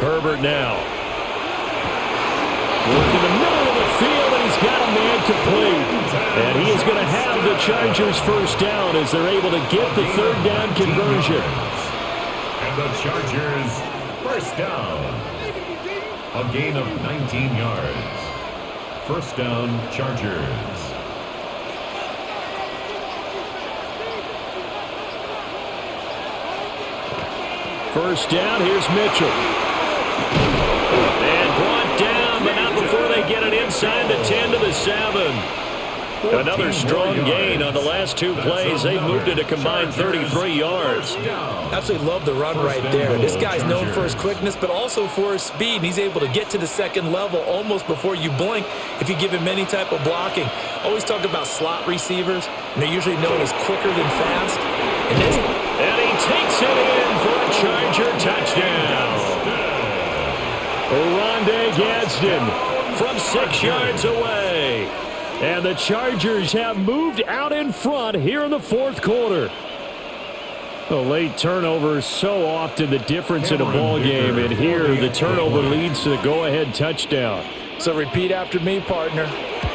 Herbert now. Work in the middle of the field, and he's got a man complete. And he is going to have the Chargers first down as they're able to get the third down conversion. And the Chargers first down. A gain of 19 yards. First down, Chargers. First down, here's Mitchell. And brought down, but not before they get it inside the 10 to the 7. Another strong gain on the last two plays. They moved it a combined 33 yards. Absolutely love the run right there. This guy's known for his quickness, but also for his speed. And he's able to get to the second level almost before you blink if you give him any type of blocking. Always talk about slot receivers, and they're usually known as quicker than fast. And he takes it in for a Charger touchdown. Rondé Gadsden from 6 yards away. And the Chargers have moved out in front here in the fourth quarter. A late turnover is so often the difference in a ball game, and here the turnover leads to the go-ahead touchdown. So repeat after me, partner.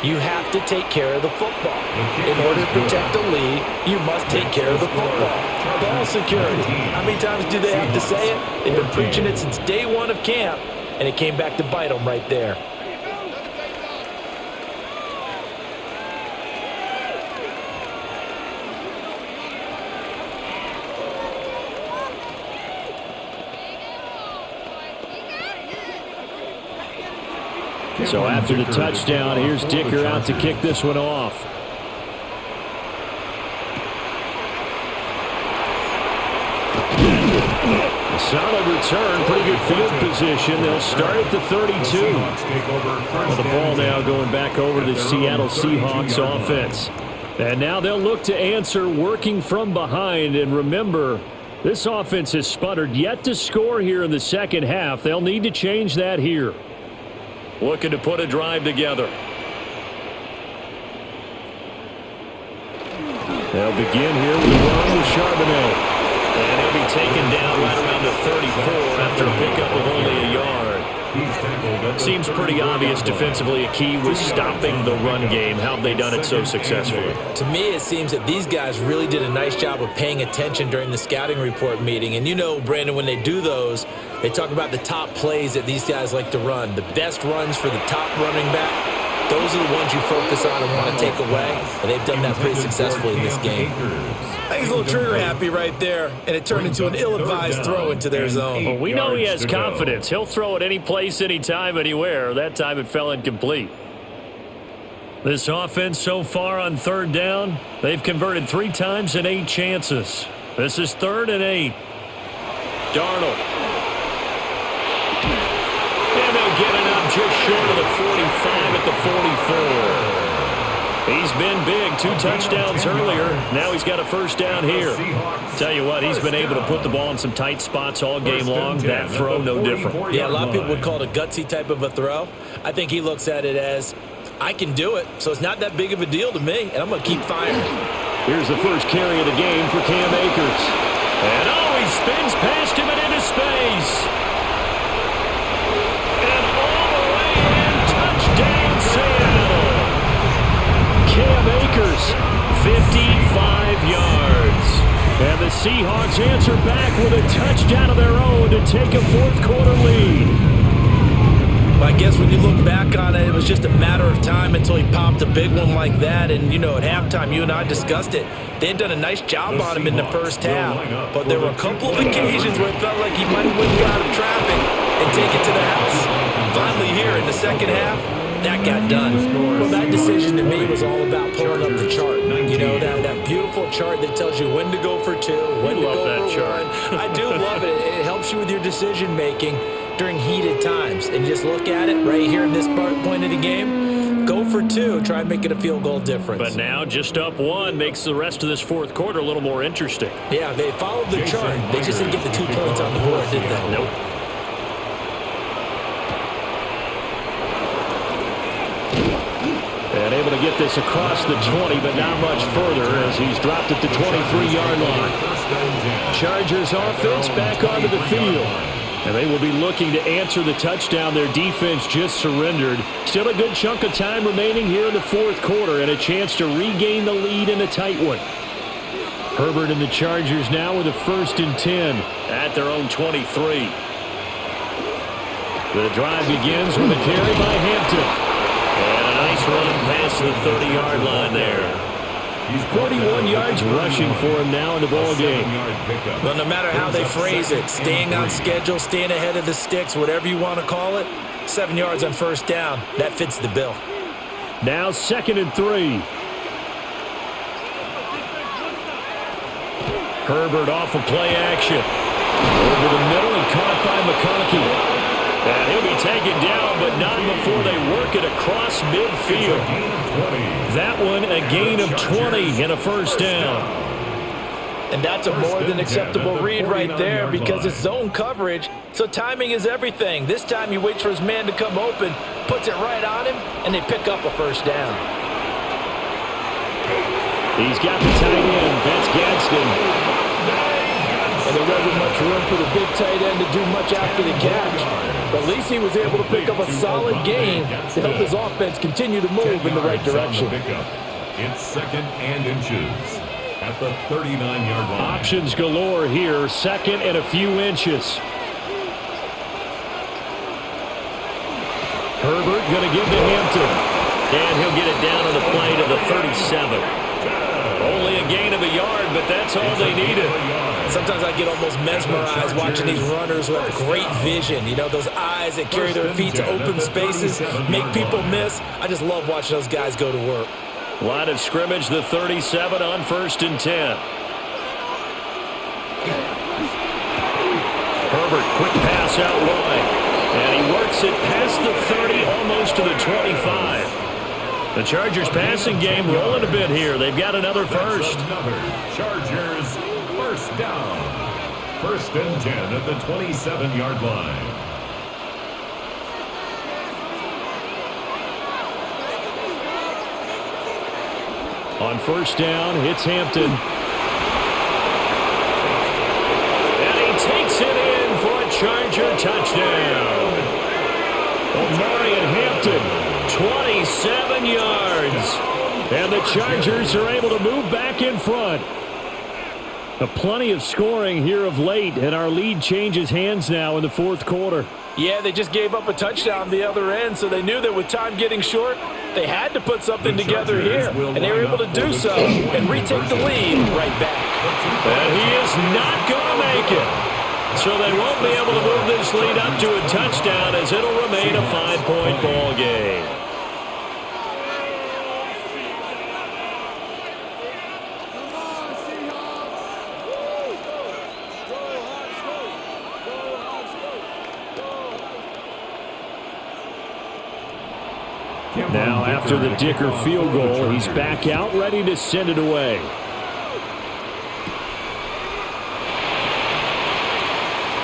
You have to take care of the football. In order to protect the lead, you must take care of the football. Ball security. How many times do they have to say it? They've been preaching it since day one of camp, and it came back to bite them right there. So after the touchdown, here's Dicker out to kick this one off. A solid return, pretty good field position. They'll start at the 32. Well, the ball now going back over to the Seattle Seahawks offense. And now they'll look to answer working from behind. And remember, this offense has sputtered yet to score here in the second half. They'll need to change that here. Looking to put a drive together. They'll begin here with a run with Charbonnet. And he'll be taken down right around the 34 after a pickup of only a yard. Seems pretty obvious defensively a key was stopping the run game. How have they done it so successfully? To me, it seems that these guys really did a nice job of paying attention during the scouting report meeting. And you know, Brandon, when they do those, they talk about the top plays that these guys like to run. The best runs for the top running back, those are the ones you focus on and want to take away. And they've done that pretty successfully in this game. I think he's a little trigger happy right there, and it turned into an ill-advised throw into their zone. Well, we know he has confidence. He'll throw it any place, anytime, anywhere. That time it fell incomplete. This offense so far on third down, they've converted 3 times in 8 chances. This is 3rd and 8. Darnold. And they'll get it up just short of the 45 at the 44. He's been big. 2 touchdowns earlier. Now he's got a first down here. Tell you what, he's been able to put the ball in some tight spots all game long. That throw, no different. Yeah, a lot of people would call it a gutsy type of a throw. I think he looks at it as, I can do it, so it's not that big of a deal to me, and I'm going to keep firing. Here's the first carry of the game for Cam Akers. And he spins past him and into space. And all the way in, touchdown Seattle. Cam Akers, 55 yards. And the Seahawks answer back with a touchdown of their own to take a fourth quarter lead. I guess when you look back on it, it was just a matter of time until he popped a big one like that. And, you know, at halftime, you and I discussed it. They had done a nice job on him in the first half. But there were a couple of occasions where it felt like he might have whipped out of traffic and take it to the house. Finally here in the second half, that got done. Well, that decision to me was all about pulling up the chart. You know, that beautiful chart that tells you when to go for 2, when to go for 1. I do love it. It helps you with your decision-making during heated times. And just look at it right here in this point of the game. Go for 2. Try and make it a field goal difference. But now just up 1 makes the rest of this fourth quarter a little more interesting. Yeah, they followed the chart. They just didn't get the 2 points on the board, did they? Nope. And able to get this across the 20, but not much further as he's dropped at the 23-yard line. Chargers offense back onto the field. And they will be looking to answer the touchdown their defense just surrendered. Still a good chunk of time remaining here in the fourth quarter and a chance to regain the lead in a tight one. Herbert and the Chargers now with a 1st and 10 at their own 23. The drive begins with a carry by Hampton. And a nice run past the 30-yard line there. 41 yards rushing for him now in the ball game. Well, no matter how they phrase it, staying on schedule, staying ahead of the sticks, whatever you want to call it, 7 yards on 1st down, that fits the bill. Now 2nd and 3. Herbert off of play action. Over the middle and caught by McConkey. And he'll be taken down, but not before they work it across midfield. That one a gain of 20 and a 1st down. And that's a more than acceptable read right there because it's zone coverage, so timing is everything. This time he waits for his man to come open, puts it right on him, and they pick up a 1st down. He's got the tight end. That's Gadsden. And there wasn't much room for the big tight end to do much after the catch. But at least he was able to pick up a solid gain to help his offense continue to move in the right direction. It's 2nd and inches at the 39-yard line. Options galore here. 2nd and a few inches. Herbert going to give to Hampton. And he'll get it down on the play to the 37. Only a gain of a yard, but that's all they needed. Sometimes I get almost mesmerized watching these runners who have great vision. You know, those eyes that carry their feet to open spaces, make people miss. I just love watching those guys go to work. Line of scrimmage, the 37 on 1st and 10. Herbert, quick pass out wide. And he works it past the 30, almost to the 25. The Chargers passing game rolling a bit here. They've got another first. Chargers 1st down. 1st and 10 at the 27-yard line. On 1st down, it's Hampton. And he takes it in for a Charger touchdown. Omarion Hampton. 27 yards. And the Chargers are able to move back in front. Plenty of scoring here of late, and our lead changes hands now in the fourth quarter. Yeah, they just gave up a touchdown the other end, so they knew that with time getting short, they had to put something together here, and they were able to do so and retake the lead right back. And he is not going to make it. So they won't be able to move this lead up to a touchdown as it'll remain a 5-point ball game. Now after the Dicker field goal, he's back out ready to send it away.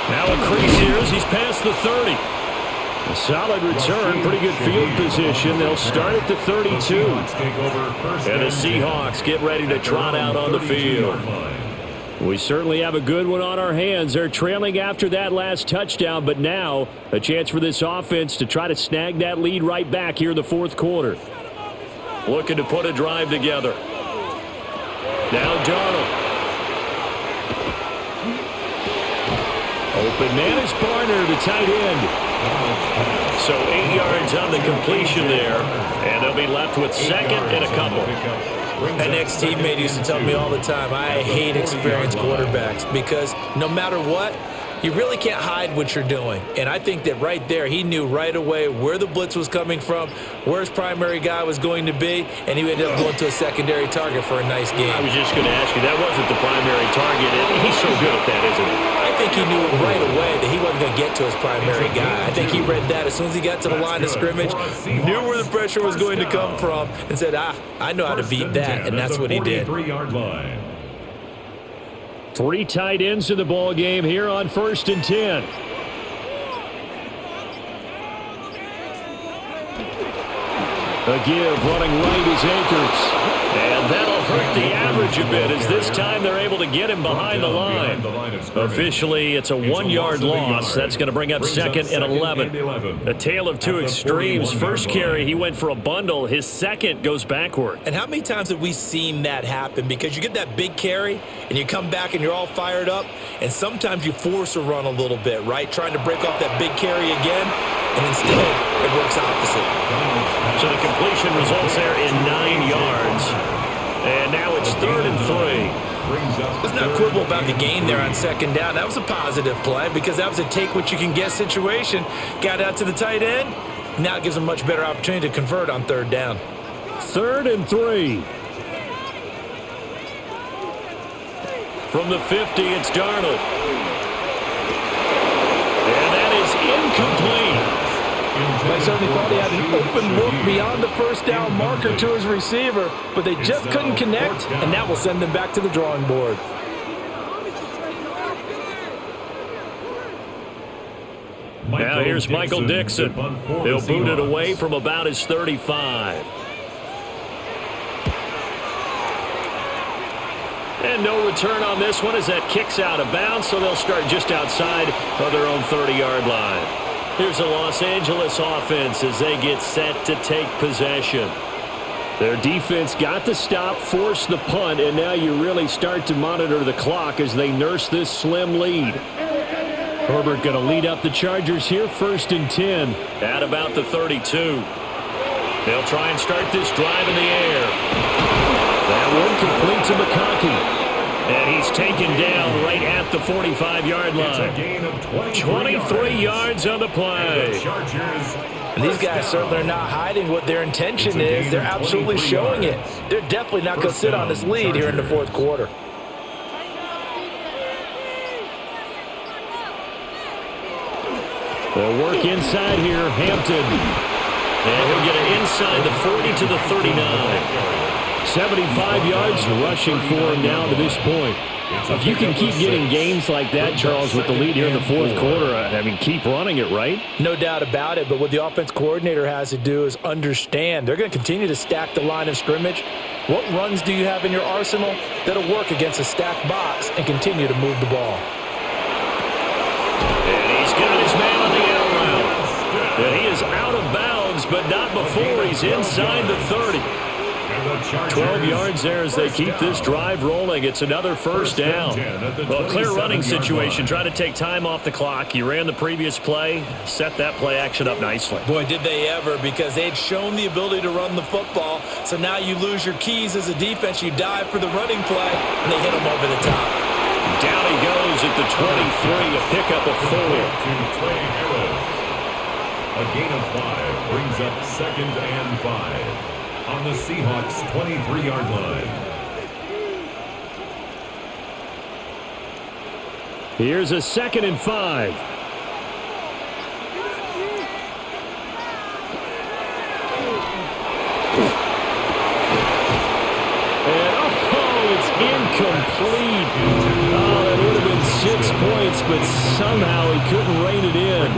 Now a crease here as he's past the 30. A solid return, pretty good field position. They'll start at the 32. And the Seahawks get ready to trot out on the field. We certainly have a good one on our hands. They're trailing after that last touchdown, but now a chance for this offense to try to snag that lead right back here in the fourth quarter. Looking to put a drive together. Now Darnold. Open man is Barner, the tight end. So 8 yards on the completion there, and they'll be left with 2nd and a couple. An ex-teammate used to tell me all the time, I hate experienced quarterbacks because no matter what, you really can't hide what you're doing. And I think that right there, he knew right away where the blitz was coming from, where his primary guy was going to be, and he ended up going to a secondary target for a nice game. I was just going to ask you, that wasn't the primary target, and he's so good at that, isn't he? I think he knew right away that he wasn't going to get to his primary guy. I think he read that as soon as he got to the line of scrimmage, knew where the pressure was going to come from, and said, I know how to beat that, and that's what he did. 3 tight ends in the ball game here on 1st and 10. A give running right is Akers. And that'll hurt the average a bit as this time they're able to get him behind the line. Officially, it's a 1-yard loss. That's going to bring up second and 11. A tale of two extremes. First carry, he went for a bundle. His second goes backward. And how many times have we seen that happen? Because you get that big carry, and you come back and you're all fired up, and sometimes you force a run a little bit, right? Trying to break off that big carry again, and instead it works opposite. So the completion results there in 9 yards. And now it's 3rd and 3. Let's not quibble about the gain there on second down. That was a positive play because that was a take-what-you-can-get situation. Got out to the tight end. Now it gives them a much better opportunity to convert on 3rd down. 3rd and 3. From the 50, it's Darnold. And that is incomplete. They certainly thought he had an open look beyond the first down marker to his receiver, but they just couldn't connect, and that will send them back to the drawing board. Now here's Michael Dixon. He'll boot it away from about his 35. And no return on this one as that kicks out of bounds, so they'll start just outside of their own 30-yard line. Here's the Los Angeles offense as they get set to take possession. Their defense got the stop, forced the punt, and now you really start to monitor the clock as they nurse this slim lead. Herbert going to lead up the Chargers here, 1st and 10 at about the 32. They'll try and start this drive in the air. That one complete to McConkey. And he's taken down right at the 45-yard line. It's a gain of 23 yards on the play. And these guys certainly are not hiding what their intention is. They're absolutely showing it. They're definitely not going to sit on this lead here in the 4th quarter. They'll work inside here, Hampton. And he'll get it inside the 40 to the 39. 75 yards rushing for him now to this point. If you can keep getting games like that, Charles, with the lead here in the 4th quarter, I mean, keep running it, right? No doubt about it, but what the offense coordinator has to do is understand they're going to continue to stack the line of scrimmage. What runs do you have in your arsenal that'll work against a stacked box and continue to move the ball? And he's got his man on the out route. And he is out of bounds, but not before he's inside the 30. 12 yards there as they keep this drive rolling. It's another 1st down. Well, clear running situation. Trying to take time off the clock. You ran the previous play, set that play action up nicely. Boy, did they ever, because they had shown the ability to run the football. So now you lose your keys as a defense. You dive for the running play, and they hit him over the top. Down he goes at the 23, a pickup of 4. A gain of 5 brings up 2nd and 5. On the Seahawks' 23-yard line. Here's a 2nd and 5. And it's incomplete. Oh, that would have been 6 points, but somehow he couldn't rein it in.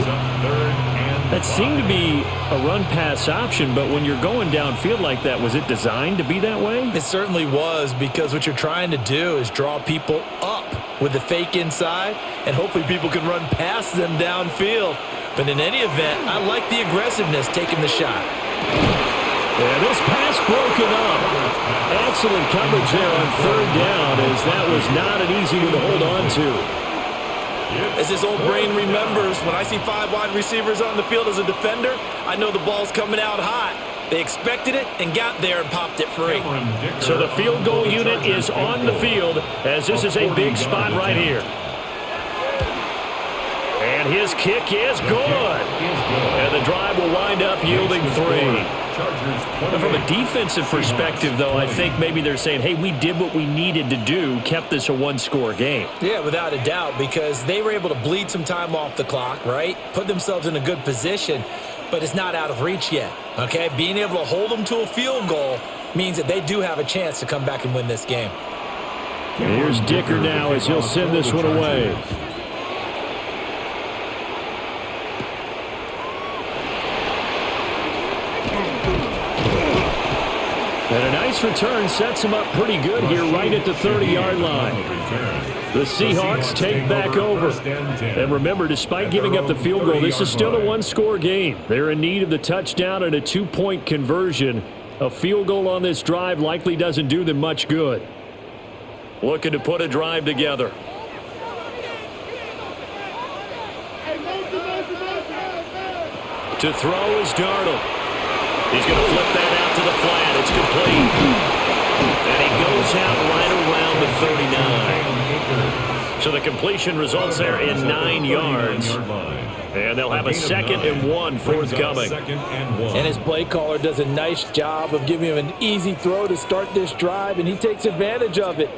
That seemed to be a run-pass option, but when you're going downfield like that, was it designed to be that way? It certainly was, because what you're trying to do is draw people up with the fake inside, and hopefully people can run past them downfield. But in any event, I like the aggressiveness taking the shot. And this pass broken up. Excellent coverage there on 3rd down, as that was not an easy one to hold on to. As his old brain remembers, when I see 5 wide receivers on the field as a defender, I know the ball's coming out hot. They expected it and got there and popped it free. So the field goal unit is on the field, as this is a big spot right here. And his kick is good. And the drive will wind up yielding 3. And from a defensive perspective, though, I think maybe they're saying, hey, we did what we needed to do, kept this a 1-score game. Yeah, without a doubt, because they were able to bleed some time off the clock, right? Put themselves in a good position, but it's not out of reach yet, okay? Being able to hold them to a field goal means that they do have a chance to come back and win this game. Here's Dicker now as he'll send this one away. And a nice this return sets him up pretty good here right at the 30-yard line. The Seahawks take back over. And remember, despite giving up the field goal, this is still a one-score game. They're in need of the touchdown and a two-point conversion. A field goal on this drive likely doesn't do them much good. Looking to put a drive together. To throw is Darnold. He's going to flip that out to the flat. It's complete. And he goes out right around the 39. So the completion results there in 9 yards. And they'll have a 2nd and 1 forthcoming. And his play caller does a nice job of giving him an easy throw to start this drive, and he takes advantage of it.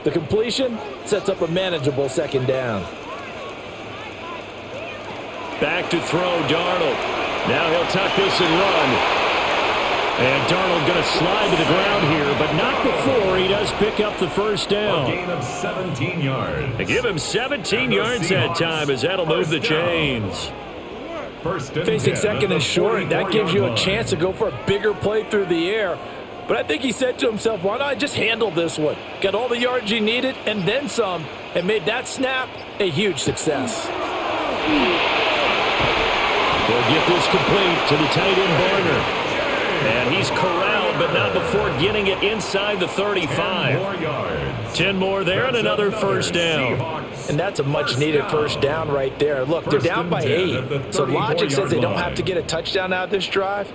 The completion sets up a manageable 2nd down. Back to throw, Darnold. Now he'll tuck this and run. And Darnold going to slide to the ground here, but not before he does pick up the first down. A gain of 17 yards. They give him 17 yards that time as that'll move the chains. Facing 2nd and short, that gives you a chance to go for a bigger play through the air. But I think he said to himself, why not just handle this one? Got all the yards you needed and then some, and made that snap a huge success. They'll get this complete to the tight end Barner. And he's corralled, but not before getting it inside the 35. 10 more there and another first down. And that's a much-needed first down right there. Look, they're down by 8. So logic says they don't have to get a touchdown out of this drive.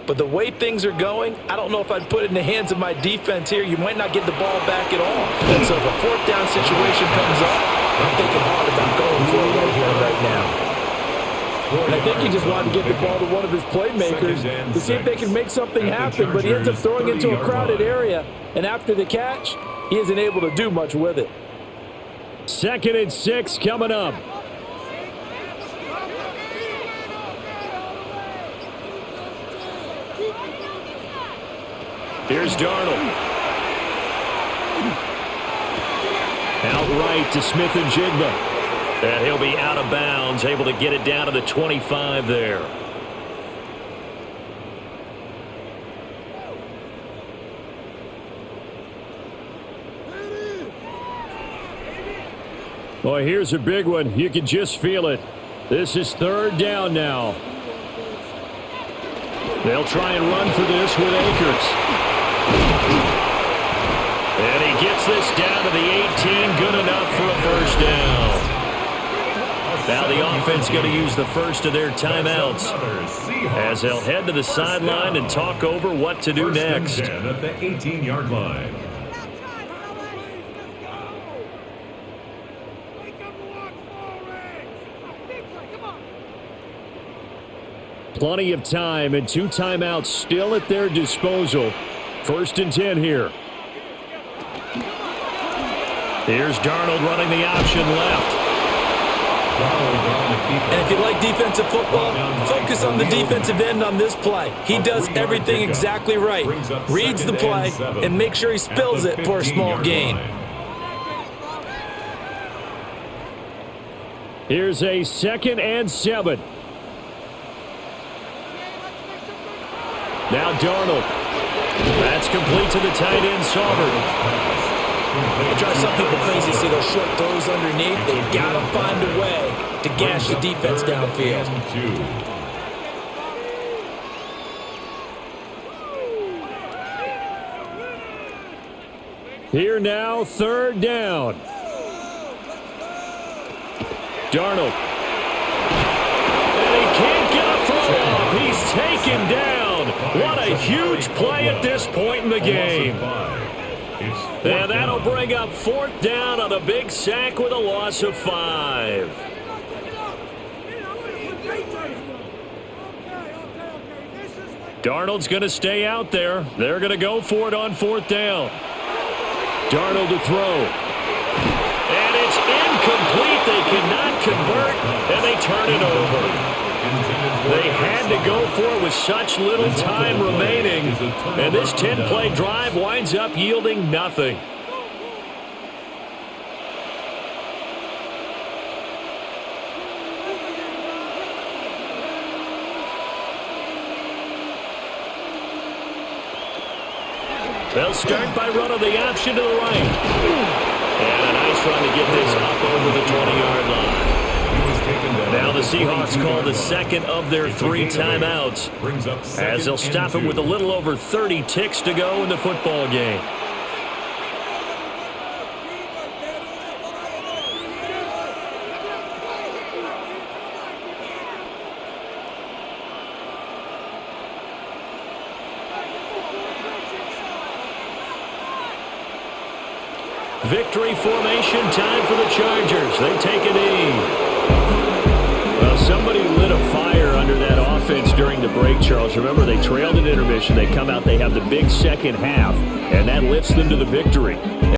But the way things are going, I don't know if I'd put it in the hands of my defense here. You might not get the ball back at all. And so if a 4th down situation comes up, I'm thinking hard about going for it right here, right now. And I think he just wanted to get the ball to one of his playmakers to see if they can make something happen, but he ends up throwing into a crowded area, and after the catch, he isn't able to do much with it. 2nd and 6 coming up. Here's Darnold. Outright to Smith and Jigba. And he'll be out of bounds, able to get it down to the 25 there. Boy, here's a big one. You can just feel it. This is 3rd down now. They'll try and run for this with Akers. And he gets this down to the 18, good enough for a first down. Now the offense going to use the first of their timeouts as they'll head to the sideline and talk over what to do next. At the 18-yard line. Plenty of time and 2 timeouts still at their disposal. 1st and 10 here. Here's Darnold running the option left. And if you like defensive football, focus on the defensive end on this play. He does everything exactly right. Reads the play and makes sure he spills it for a small gain. Here's a 2nd and 7. Now Darnold. That's complete to the tight end, Saubert. It drives some people crazy to see those short throws underneath. They've got to find a way to gash the defense downfield. Here now, 3rd down. Darnold. And he can't get a throw off. He's taken down. What a huge play at this point in the game. And that'll bring up 4th down on a big sack with a loss of 5. Darnold's going to stay out there. They're going to go for it on 4th down. Darnold to throw. And it's incomplete. They cannot convert, and they turn it over. They had to go for it with such little time remaining, and this 10-play drive winds up yielding nothing. They'll start by running the option to the right. And a nice run to get this up over the 20-yard line. Now the Seahawks call the second of their 3 timeouts as they'll stop it with a little over 30 ticks to go in the football game. Victory formation time for the Chargers. They take a knee. Well, somebody lit a fire under that offense during the break, Charles. Remember, they trailed at intermission. They come out, they have the big second half, and that lifts them to the victory.